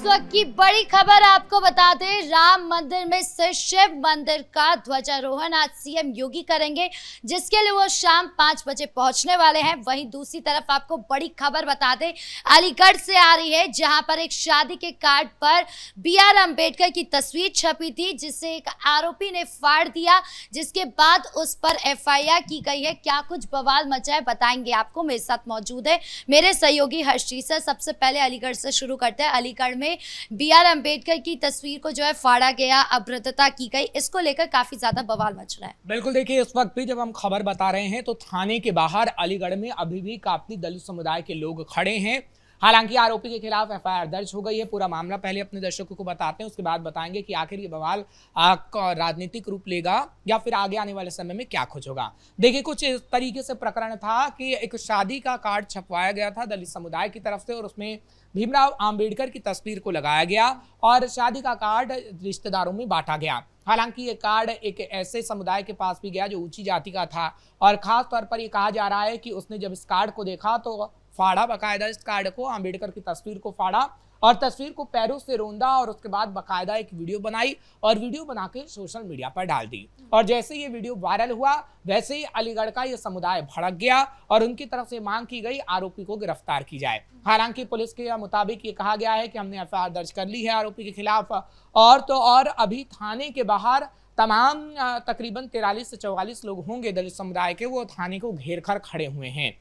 इस वक्त की बड़ी खबर आपको बता दें, राम मंदिर में स्थित शिव मंदिर का ध्वजारोहण आज सीएम योगी करेंगे, जिसके लिए वो शाम 5 बजे पहुंचने वाले हैं। वहीं दूसरी तरफ आपको बड़ी खबर बता दें, अलीगढ़ से आ रही है, जहां पर एक शादी के कार्ड पर BR अम्बेडकर की तस्वीर छपी थी, जिसे एक आरोपी ने फाड़ दिया, जिसके बाद उस पर FIR की गई है। क्या कुछ बवाल मचा है बताएंगे आपको। मेरे साथ मौजूद है मेरे सहयोगी हर्षीत सर। सबसे पहले अलीगढ़ से शुरू करते हैं। अलीगढ़ में BR अम्बेडकर की तस्वीर को जो है फाड़ा गया, अभद्रता की गई, इसको लेकर काफी ज्यादा बवाल मच रहा है। बिल्कुल, देखिए इस वक्त भी जब हम खबर बता रहे हैं तो थाने के बाहर अलीगढ़ में अभी भी काफी दलित समुदाय के लोग खड़े हैं। हालांकि आरोपी के खिलाफ FIR दर्ज हो गई है। पूरा मामला पहले अपने दर्शकों को बताते हैं, उसके बाद बताएंगे कि आखिर ये बवाल राजनीतिक रूप लेगा या फिर आगे आने वाले समय में क्या कुछ होगा। देखिए, कुछ इस तरीके से प्रकरण था कि एक शादी का कार्ड छपवाया गया था दलित समुदाय की तरफ से और उसमें भीमराव अंबेडकर की तस्वीर को लगाया गया और शादी का कार्ड रिश्तेदारों में बांटा गया। हालांकि ये कार्ड एक ऐसे समुदाय के पास भी गया जो ऊंची जाति का था और खास तौर पर ये कहा जा रहा है कि उसने जब इस कार्ड को देखा तो फाड़ा, बकायदा इस कार्ड को, अंबेडकर की तस्वीर को फाड़ा और तस्वीर को पैरों से रौंदा और उसके बाद बकायदा एक वीडियो बनाई और वीडियो बना के सोशल मीडिया पर डाल दी। और जैसे ये वीडियो वायरल हुआ वैसे ही अलीगढ़ का ये समुदाय भड़क गया और उनकी तरफ से मांग की गई आरोपी को गिरफ्तार की जाए। हालांकि पुलिस के मुताबिक ये कहा गया है कि हमने FIR दर्ज कर ली है आरोपी के खिलाफ और तो और अभी थाने के बाहर तमाम तकरीबन 43 से 44 लोग होंगे दलित समुदाय के, वो थाने को घेर कर खड़े हुए हैं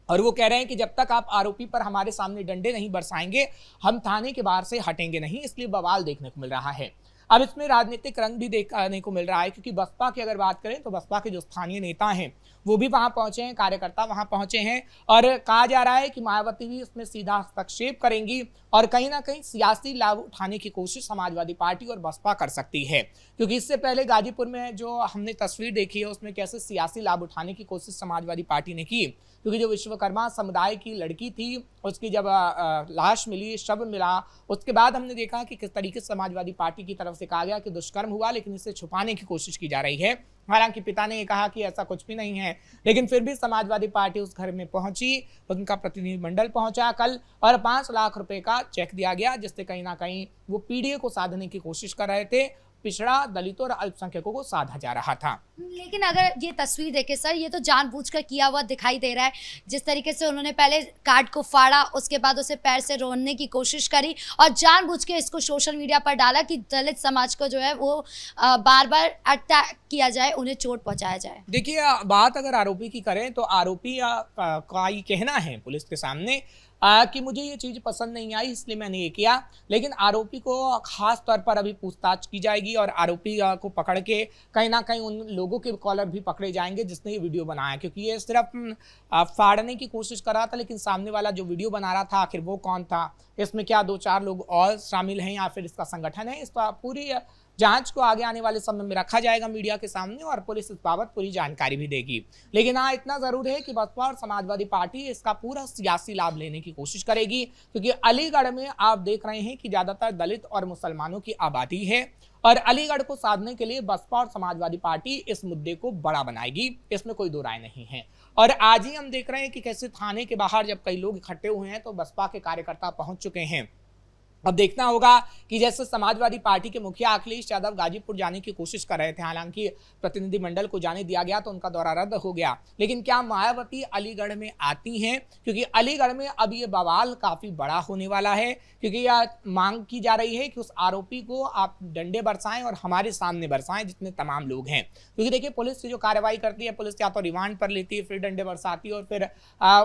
और वो कह रहे हैं कि जब तक आप आरोपी पर हमारे सामने डंडे नहीं बरसाएंगे हम थाने के बाहर से हटेंगे नहीं। इसलिए बवाल देखने को मिल रहा है। अब इसमें राजनीतिक रंग भी देखने को मिल रहा है, क्योंकि बसपा की अगर बात करें तो बसपा के जो स्थानीय नेता हैं वो भी वहां पहुंचे हैं, कार्यकर्ता वहां पहुंचे हैं और कहा जा रहा है कि मायावती भी इसमें सीधा हस्तक्षेप करेंगी और कहीं ना कहीं सियासी लाभ उठाने की कोशिश समाजवादी पार्टी और बसपा कर सकती है। क्योंकि इससे पहले गाजीपुर में जो हमने तस्वीर देखी है उसमें कैसे सियासी लाभ उठाने की कोशिश समाजवादी पार्टी ने की, क्योंकि जो विश्वकर्मा समुदाय की लड़की थी उसकी जब लाश मिली, शव मिला, उसके बाद हमने देखा कि किस तरीके से समाजवादी पार्टी की तरफ से कहा गया कि दुष्कर्म हुआ, लेकिन इसे छुपाने की कोशिश की जा रही है। हालांकि पिता ने कहा कि ऐसा कुछ भी नहीं है, लेकिन फिर भी समाजवादी पार्टी उस घर में पहुंची, उनका प्रतिनिधिमंडल पहुंचा कल और 5 लाख रुपए का चेक दिया गया, जिससे कहीं ना कहीं वो PDA को साधने की कोशिश कर रहे थे। पिछड़ा, दलितों और अल्पसंख्यकों को साधा जा रहा था। लेकिन अगर ये तस्वीर देखे सर, ये तो जानबूझकर किया हुआ दिखाई दे रहा है। जिस तरीके से उन्होंने पहले कार्ड को फाड़ा, उसके बाद उसे पैर से रोनने की कोशिश करी और जानबूझ के इसको सोशल मीडिया पर डाला कि दलित समाज को जो है वो बार बार अटैक किया जाए, उन्हें चोट पहुंचाया जाए। देखिए, बात अगर आरोपी की करें तो आरोपी का ये कहना है पुलिस के सामने कि मुझे ये चीज़ पसंद नहीं आई इसलिए मैंने ये किया, लेकिन आरोपी को खास तौर पर अभी पूछताछ की जाएगी और आरोपी को पकड़ के कहीं ना कहीं उन लोगों के कॉलर भी पकड़े जाएंगे जिसने ये वीडियो बनाया, क्योंकि ये सिर्फ फाड़ने की कोशिश कर रहा था, लेकिन सामने वाला जो वीडियो बना रहा था आखिर वो कौन था, इसमें क्या 2-4 लोग और शामिल हैं या फिर इसका संगठन है। इस पूरी जांच को आगे आने वाले समय में रखा जाएगा मीडिया के सामने और पुलिस इस बाबत पूरी जानकारी भी देगी। लेकिन हाँ, इतना जरूर है कि बसपा और समाजवादी पार्टी इसका पूरा सियासी लाभ लेने की कोशिश करेगी, क्योंकि अलीगढ़ में आप देख रहे हैं कि ज्यादातर दलित और मुसलमानों की आबादी है और अलीगढ़ को साधने के लिए बसपा और समाजवादी पार्टी इस मुद्दे को बड़ा बनाएगी, इसमें कोई दो राय नहीं है। और आज ही हम देख रहे हैं कि कैसे थाने के बाहर जब कई लोग इकट्ठे हुए हैं तो बसपा के कार्यकर्ता पहुंच चुके हैं। अब देखना होगा कि जैसे समाजवादी पार्टी के मुखिया अखिलेश यादव गाजीपुर जाने की कोशिश कर रहे थे, हालांकि प्रतिनिधिमंडल को जाने दिया गया तो उनका दौरा रद्द हो गया, लेकिन क्या मायावती अलीगढ़ में आती हैं? क्योंकि अलीगढ़ में अब ये बवाल काफी बड़ा होने वाला है, क्योंकि यह मांग की जा रही है कि उस आरोपी को आप डंडे बरसाएं और हमारे सामने बरसाएं जितने तमाम लोग हैं। क्योंकि देखिए, पुलिस से जो कार्रवाई करती है, पुलिस या तो रिमांड पर लेती है, फिर डंडे बरसाती है और फिर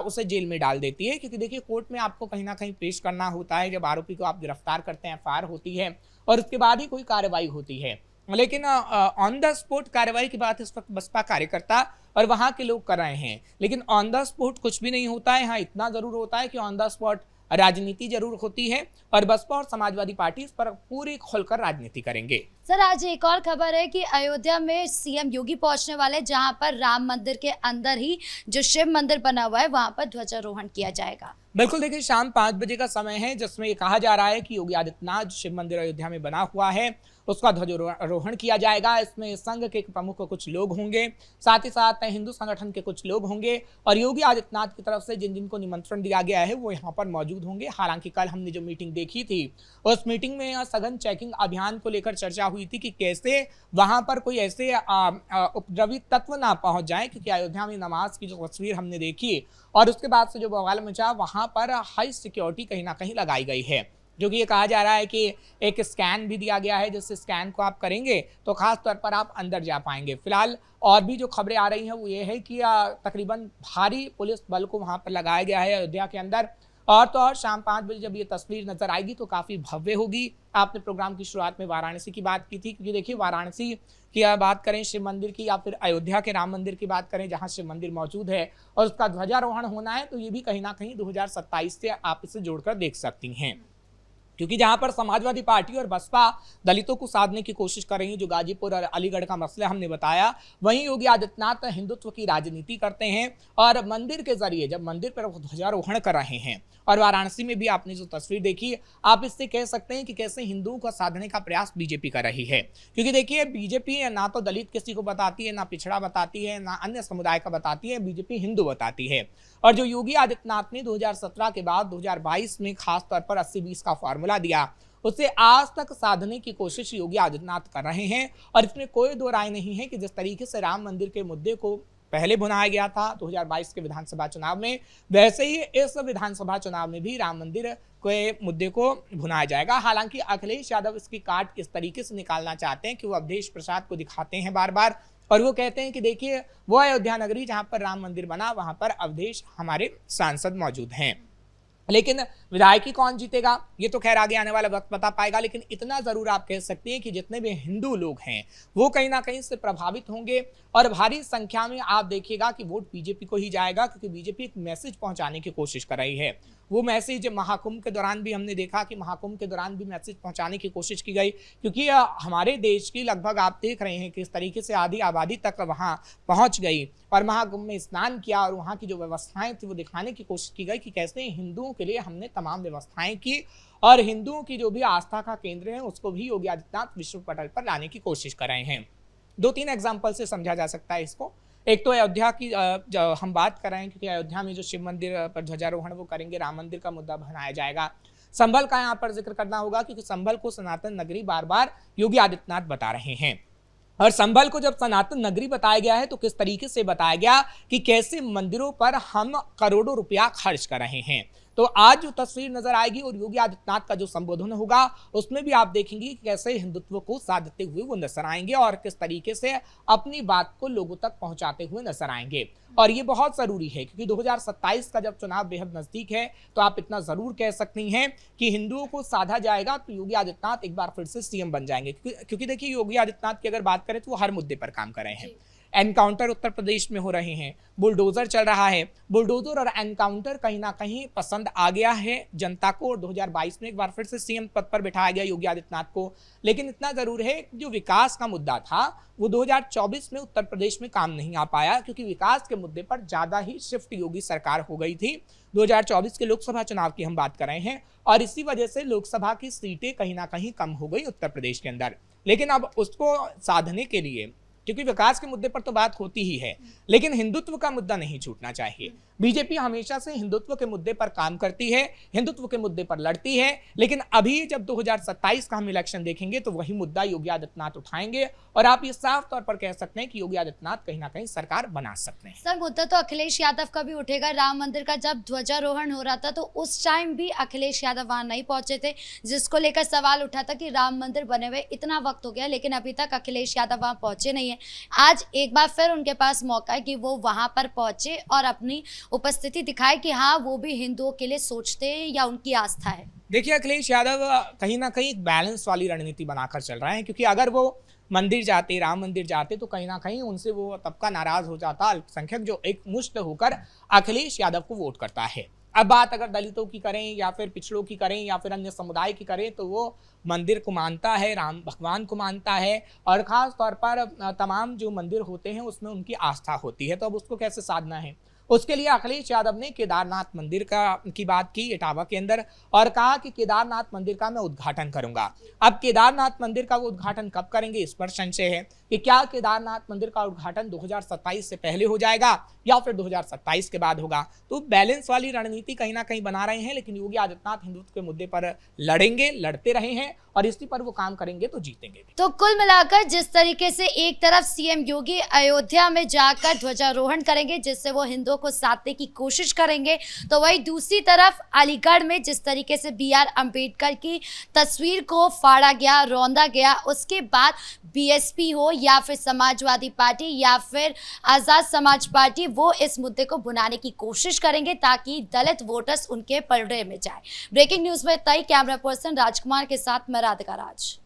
उसे जेल में डाल देती है। क्योंकि देखिए, कोर्ट में आपको कहीं ना कहीं पेश करना होता है जब आरोपी को आप गिरफ्तार करते हैं, FIR होती है और उसके बाद ही कोई कार्रवाई होती है। लेकिन ऑन द स्पॉट कार्रवाई की बात इस वक्त बसपा कार्यकर्ता और वहां के लोग कर रहे हैं, लेकिन ऑन द स्पॉट कुछ भी नहीं होता है। हाँ, इतना जरूर होता है कि ऑन द स्पॉट राजनीति जरूर होती है और बसपा और समाजवादी पार्टी इस पर पूरी खोलकर राजनीति करेंगे। सर, आज एक और खबर है कि अयोध्या में CM योगी पहुंचने वाले, जहां पर राम मंदिर के अंदर ही जो शिव मंदिर बना हुआ है वहां पर ध्वजारोहण किया जाएगा। बिल्कुल, देखिए शाम 5 बजे का समय है जिसमें ये कहा जा रहा है कि योगी आदित्यनाथ शिव मंदिर अयोध्या में बना हुआ है उसका ध्वजारोहण किया जाएगा। इसमें संघ के प्रमुख कुछ लोग होंगे, साथ ही साथ आदित्यनाथ हिंदू संगठन के कुछ लोग होंगे और योगी आदित्यनाथ की तरफ से जिन जिनको निमंत्रण दिया गया है वो यहाँ पर मौजूद होंगे। हालांकि कल हमने जो मीटिंग देखी थी उस मीटिंग में सघन चेकिंग अभियान को लेकर चर्चा हुई थी कि कैसे वहां पर कोई ऐसे उपद्रवी तत्व ना पहुंच जाए, क्योंकि अयोध्या में नमाज की जो तस्वीर हमने देखी और उसके बाद से जो बवाल मचा वहां पर हाई सिक्योरिटी कहीं ना कहीं लगाई गई है, जो कि ये कहा जा रहा है कि एक स्कैन भी दिया गया है, जिस स्कैन को आप करेंगे तो खास तौर पर आप अंदर जा पाएंगे। फिलहाल और भी जो खबरें आ रही हैं वो ये है कि तकरीबन भारी पुलिस बल को वहां पर लगाया गया है अयोध्या के अंदर। और तो और शाम 5 बजे जब ये तस्वीर नजर आएगी तो काफी भव्य होगी। आपने प्रोग्राम की शुरुआत में वाराणसी की बात की थी, क्योंकि देखिए वाराणसी की बात करें शिव मंदिर की या फिर अयोध्या के राम मंदिर की बात करें जहां शिव मंदिर मौजूद है और उसका ध्वजारोहण होना है, तो ये भी कहीं ना कहीं 2027 से आप इसे जोड़कर देख सकती हैं, क्योंकि जहां पर समाजवादी पार्टी और बसपा दलितों को साधने की कोशिश कर रही है, जो गाजीपुर और अलीगढ़ का मसला हमने बताया, वहीं योगी आदित्यनाथ हिंदुत्व की राजनीति करते हैं और मंदिर के जरिए जब मंदिर पर ध्वजारोहण कर रहे हैं और वाराणसी में भी आपने जो तस्वीर देखी, आप इससे कह सकते हैं कि कैसे हिंदुओं को साधने का प्रयास बीजेपी कर रही है। क्योंकि देखिए बीजेपी ना तो दलित किसी को बताती है, ना पिछड़ा बताती है, ना अन्य समुदाय का बताती है, बीजेपी हिंदू बताती है। और जो योगी आदित्यनाथ ने 2017 के बाद 2022 में खास तौर पर 80-20 का फॉर्मूला दिया, उससे आज तक साधने की कोशिश योगी आदित्यनाथ कर रहे हैं। और इसमें कोई दो राय नहीं है कि जिस तरीके से राम मंदिर के मुद्दे को पहले भुनाया गया था 2022 के विधानसभा चुनाव में, वैसे ही इस विधानसभा चुनाव में भी राम मंदिर के मुद्दे को भुनाया जाएगा। हालांकि अखिलेश यादव इसकी काट इस तरीके से निकालना चाहते हैं कि वो अवधेश प्रसाद को दिखाते हैं बार बार और वो कहते हैं कि देखिए वो अयोध्या नगरी जहां पर राम मंदिर बना वहां पर अवधेश हमारे सांसद मौजूद हैं। लेकिन विधायकी कौन जीतेगा ये तो खैर आगे आने वाला वक्त बता पाएगा, लेकिन इतना जरूर आप कह सकते हैं कि जितने भी हिंदू लोग हैं वो कहीं ना कहीं से प्रभावित होंगे और भारी संख्या में आप देखिएगा कि वोट बीजेपी को ही जाएगा, क्योंकि बीजेपी एक मैसेज पहुंचाने की कोशिश कर रही है। वो मैसेज महाकुंभ के दौरान भी हमने देखा कि महाकुंभ के दौरान भी मैसेज पहुंचाने की कोशिश की गई, क्योंकि हमारे देश की लगभग आप देख रहे हैं कि इस तरीके से आधी आबादी तक वहां पहुंच गई और महाकुंभ में स्नान किया और वहां की जो व्यवस्थाएं थी वो दिखाने की कोशिश की गई कि कैसे हिंदुओं के लिए हमने तमाम व्यवस्थाएं की और हिंदुओं की जो भी आस्था का केंद्र है उसको भी योगी आदित्यनाथ विश्व पटल पर लाने की कोशिश कर रहे हैं। 2-3 एग्जाम्पल से समझा जा सकता है इसको। एक तो अयोध्या की हम बात कर रहे हैं, क्योंकि अयोध्या में जो शिव मंदिर पर ध्वजारोहण वो करेंगे, राम मंदिर का मुद्दा बनाया जाएगा। संभल का यहाँ पर जिक्र करना होगा, क्योंकि संभल को सनातन नगरी बार बार योगी आदित्यनाथ बता रहे हैं और संभल को जब सनातन नगरी बताया गया है तो किस तरीके से बताया गया कि कैसे मंदिरों पर हम करोड़ों रुपया खर्च कर रहे हैं। तो आज जो तस्वीर नजर आएगी और योगी आदित्यनाथ का जो संबोधन होगा उसमें भी आप देखेंगे कि कैसे हिंदुत्व को साधते हुए वो नजर आएंगे और किस तरीके से अपनी बात को लोगों तक पहुंचाते हुए नजर आएंगे। और ये बहुत जरूरी है, क्योंकि 2027 का जब चुनाव बेहद नजदीक है तो आप इतना जरूर कह सकती हैं कि हिंदुओं को साधा जाएगा तो योगी आदित्यनाथ एक बार फिर से सीएम बन जाएंगे। क्योंकि देखिए योगी आदित्यनाथ की अगर बात करें तो वो हर मुद्दे पर काम कर रहे हैं। एनकाउंटर उत्तर प्रदेश में हो रहे हैं, बुलडोजर चल रहा है, बुलडोजर और एनकाउंटर कहीं ना कहीं पसंद आ गया है जनता को और 2022 में एक बार फिर से सीएम पद पर बिठाया गया योगी आदित्यनाथ को। लेकिन इतना जरूर है जो विकास का मुद्दा था वो 2024 में उत्तर प्रदेश में काम नहीं आ पाया, क्योंकि विकास के मुद्दे पर ज्यादा ही शिफ्ट योगी सरकार हो गई थी। 2024 के लोकसभा चुनाव की हम बात कर रहे हैं और इसी वजह से लोकसभा की सीटें कहीं ना कहीं कम हो गई उत्तर प्रदेश के अंदर। लेकिन अब उसको साधने के लिए, क्योंकि विकास के मुद्दे पर तो बात होती ही है, लेकिन हिंदुत्व का मुद्दा नहीं छूटना चाहिए। बीजेपी हमेशा से हिंदुत्व के मुद्दे पर काम करती है, हिंदुत्व के मुद्दे पर लड़ती है, लेकिन अभी जब 2027 का हम इलेक्शन देखेंगे तो वही मुद्दा योगी आदित्यनाथ उठाएंगे और आप ये साफ तौर पर कह सकते हैं कि योगी आदित्यनाथ कहीं ना कहीं सरकार बना सकते हैं। सर मुद्दा तो अखिलेश यादव का भी उठेगा। राम मंदिर का जब ध्वजारोहण हो रहा था तो उस टाइम भी अखिलेश यादव वहां नहीं पहुंचे थे, जिसको लेकर सवाल उठा था कि राम मंदिर बने हुए इतना वक्त हो गया लेकिन अभी तक अखिलेश यादव वहां पहुंचे नहीं है। आज एक बार फिर उनके पास मौका है कि वो वहां पर पहुंचे और अपनी उपस्थिति दिखाए कि हाँ वो भी हिंदुओं के लिए सोचते हैं या उनकी आस्था है। देखिए अखिलेश यादव कहीं ना कहीं एक बैलेंस वाली रणनीति बनाकर चल रहे हैं, क्योंकि अगर वो मंदिर जाते, राम मंदिर जाते तो कहीं ना कहीं उनसे वो तबका नाराज हो जाता, अल्पसंख्यक जो एक मुश्त होकर अखिलेश यादव को वोट करता है। अब बात अगर दलितों की करें या फिर पिछड़ों की करें या फिर अन्य समुदाय की करें तो वो मंदिर को मानता है, राम भगवान को मानता है और खास तौर पर तमाम जो मंदिर होते हैं उसमें उनकी आस्था होती है। तो अब उसको कैसे साधना है, उसके लिए अखिलेश यादव ने केदारनाथ मंदिर की बात की इटावा के अंदर और कहा कि केदारनाथ मंदिर का मैं उद्घाटन करूंगा। अब केदारनाथ मंदिर का वो उद्घाटन कब करेंगे, इस पर संशय है कि क्या केदारनाथ मंदिर का उद्घाटन 2027 से पहले हो जाएगा या फिर 2027 के बाद होगा। तो बैलेंस वाली रणनीति कहीं ना कहीं बना रहे हैं, लेकिन योगी आदित्यनाथ हिंदुत्व के मुद्दे पर लड़ेंगे, लड़ते रहे हैं और इसी पर वो काम करेंगे तो जीतेंगे। तो कुल मिलाकर जिस तरीके से एक तरफ सीएम योगी अयोध्या में जाकर ध्वजारोहण करेंगे जिससे वो हिंदुओं को साधने की कोशिश करेंगे, तो वही दूसरी तरफ अलीगढ़ में जिस तरीके से BR अंबेडकर की तस्वीर को फाड़ा गया, रौंदा गया, उसके बाद BSP हो या फिर समाजवादी पार्टी या फिर आजाद समाज पार्टी, वो इस मुद्दे को भुनाने की कोशिश करेंगे ताकि दलित वोटर्स उनके पलड़े में जाए। ब्रेकिंग न्यूज में तय कैमरा पर्सन राजकुमार के साथ मैं राधिका राज।